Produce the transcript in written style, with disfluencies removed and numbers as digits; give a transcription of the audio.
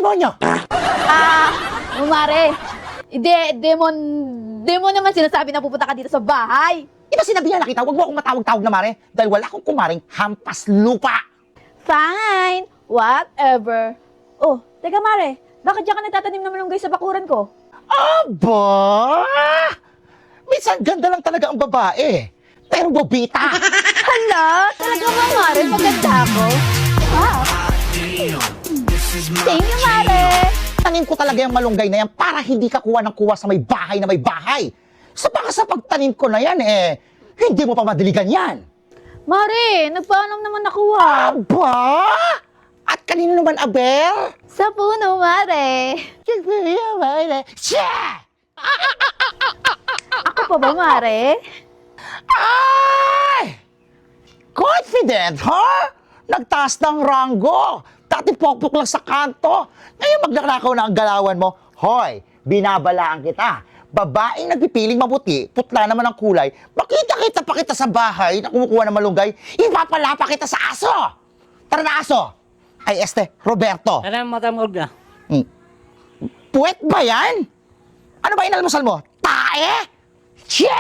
demonyo? Mare, di mo naman sinasabi na pupunta ka dito sa bahay. Di ba sinabihan na kita, huwag mo akong matawag-tawag na mare dahil wala akong kumaring hampas lupa. Fine, whatever. Oh, teka Mare, bakit diyan ka nagtatanim ng malunggay sa bakuran ko? Aba! Minsan ganda lang talaga ang babae. Pero bobita. Hala, talaga ba Mare? Maganda ako? Wow. Thank you, Mare. Tanim ko talaga yung malunggay na yan para hindi ka kuha ng kuha sa may bahay na may bahay. Sa baka sa pagtanim ko na yan hindi mo pa madiligan yan. Mare, nagpaalam naman ako Aba! At kanino naman, Aber? Sa puno, Mare. Siya! Ako pa ba, Mare? Ay! Confident, ha? Nagtaas ng ranggo. Dati pokpok lang sa kanto. Ngayon magnanakaw na ang galawan mo. Hoy, binabalaan kita. Babaeng nagpipiling mabuti, putla naman ang kulay, makita-kita pa kita sa bahay na kumukuha ng malunggay, ipapalapa kita sa aso! Tara na aso! Ay, Roberto. Ano matamog na? Puwet ba yan? Ano ba inalmusal mo? Tae? Che!